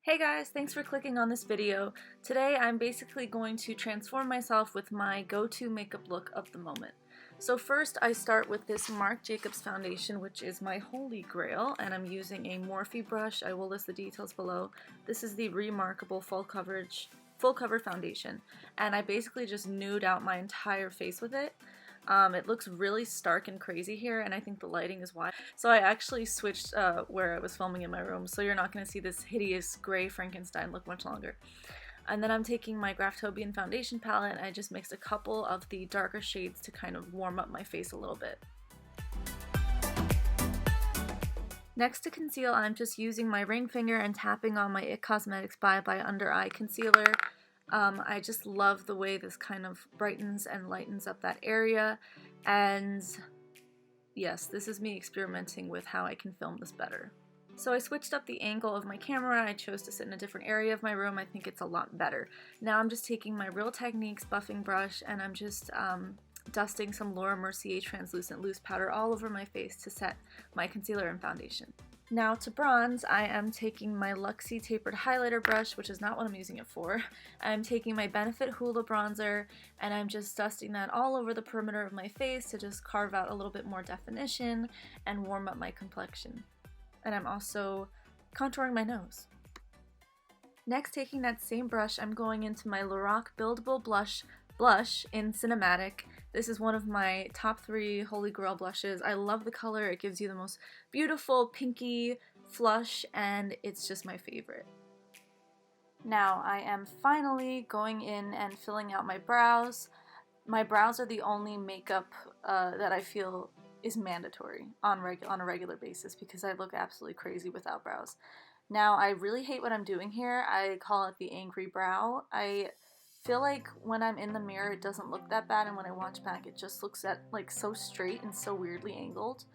Hey guys, thanks for clicking on this video. Today I'm basically going to transform myself with my go-to makeup look of the moment. So first I start with this Marc Jacobs foundation, which is my holy grail, and I'm using a Morphe brush. I will list the details below. This is the Remarkable full cover foundation, and I basically just nude out my entire face with it. It looks really stark and crazy here, and I think the lighting is why. So I actually switched where I was filming in my room, so you're not going to see this hideous gray Frankenstein look much longer. And then I'm taking my Graftobian foundation palette, and I just mixed a couple of the darker shades to kind of warm up my face a little bit. Next to conceal, I'm just using my ring finger and tapping on my IT Cosmetics Bye Bye Under Eye Concealer. I just love the way this kind of brightens and lightens up that area, and yes, this is me experimenting with how I can film this better. So I switched up the angle of my camera. I chose to sit in a different area of my room. I think it's a lot better. Now I'm just taking my Real Techniques buffing brush, and I'm just dusting some Laura Mercier translucent loose powder all over my face to set my concealer and foundation. Now to bronze, I am taking my Luxie tapered highlighter brush, which is not what I'm using it for. I'm taking my Benefit Hoola bronzer, and I'm just dusting that all over the perimeter of my face to just carve out a little bit more definition and warm up my complexion. And I'm also contouring my nose. Next, taking that same brush, I'm going into my Lorac Buildable Blush in Cinematic. This is one of my top 3 Holy Grail blushes. I love the color. It gives you the most beautiful pinky flush, and it's just my favorite. Now I am finally going in and filling out my brows. My brows are the only makeup that I feel is mandatory on a regular basis because I look absolutely crazy without brows. Now I really hate what I'm doing here. I call it the angry brow. I feel like when I'm in the mirror it doesn't look that bad, and when I watch back it just looks like so straight and so weirdly angled.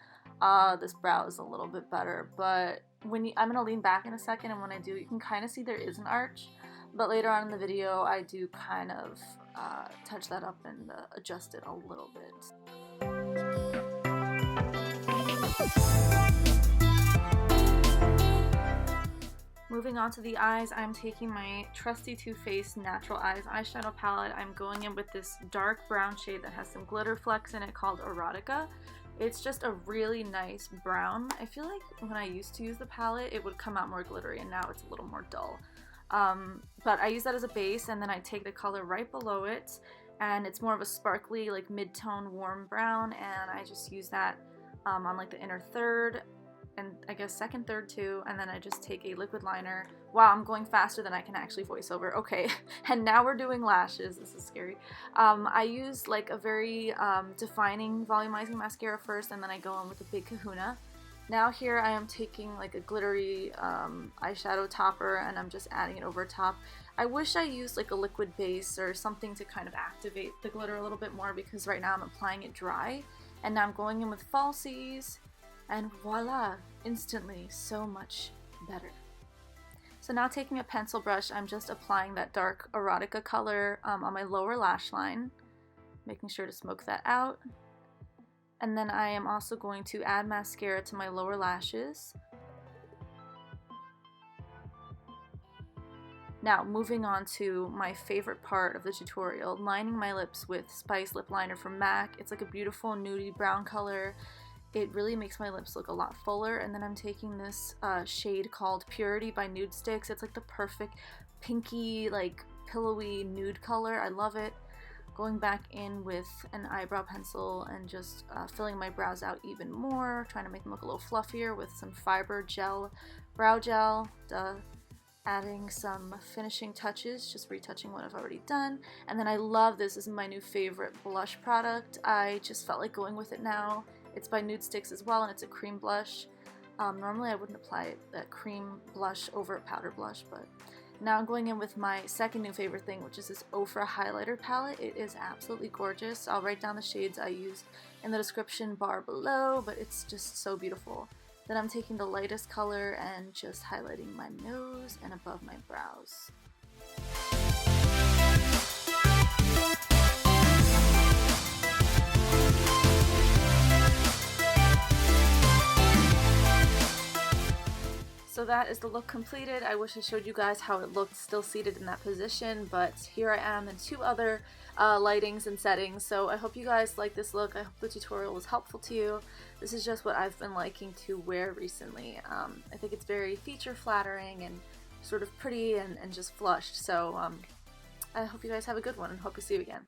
This brow is a little bit better, but I'm gonna lean back in a second, and when I do you can kind of see there is an arch, but later on in the video I do kind of touch that up and adjust it a little bit. Moving on to the eyes, I'm taking my trusty Too Faced Natural Eyes eyeshadow palette. I'm going in with this dark brown shade that has some glitter flecks in it called Erotica. It's just a really nice brown. I feel like when I used to use the palette it would come out more glittery, and now it's a little more dull. But I use that as a base, and then I take the color right below it, and it's more of a sparkly, like mid-tone warm brown, and I just use that on like the inner third, and I guess second, third too, and then I just take a liquid liner. Wow, I'm going faster than I can actually voice over. Okay, and now we're doing lashes. This is scary. I use like a very defining volumizing mascara first, and then I go in with a big kahuna. Now here I am taking like a glittery eyeshadow topper, and I'm just adding it over top. I wish I used like a liquid base or something to kind of activate the glitter a little bit more, because right now I'm applying it dry, and now I'm going in with falsies. And voila, instantly so much better. So now taking a pencil brush, I'm just applying that dark Erotica color on my lower lash line, making sure to smoke that out. And then I am also going to add mascara to my lower lashes. Now moving on to my favorite part of the tutorial, lining my lips with Spice Lip Liner from MAC. It's like a beautiful nudie brown color. It really makes my lips look a lot fuller, and then I'm taking this shade called Purity by Nude Sticks. It's like the perfect pinky, like pillowy nude color. I love it. Going back in with an eyebrow pencil and just filling my brows out even more, trying to make them look a little fluffier with some fiber gel, brow gel, adding some finishing touches, just retouching what I've already done. And then I love this. This is my new favorite blush product. I just felt like going with it now. It's by Nude Sticks as well, and it's a cream blush. Normally I wouldn't apply that cream blush over a powder blush, but now I'm going in with my second new favorite thing, which is this Ofra highlighter palette. It is absolutely gorgeous. I'll write down the shades I used in the description bar below, but it's just so beautiful. Then I'm taking the lightest color and just highlighting my nose and above my brows. So that is the look completed. I wish I showed you guys how it looked still seated in that position, but here I am in 2 other lightings and settings. So I hope you guys like this look. I hope the tutorial was helpful to you. This is just what I've been liking to wear recently. I think it's very feature flattering and sort of pretty and just flushed. So I hope you guys have a good one and hope to see you again.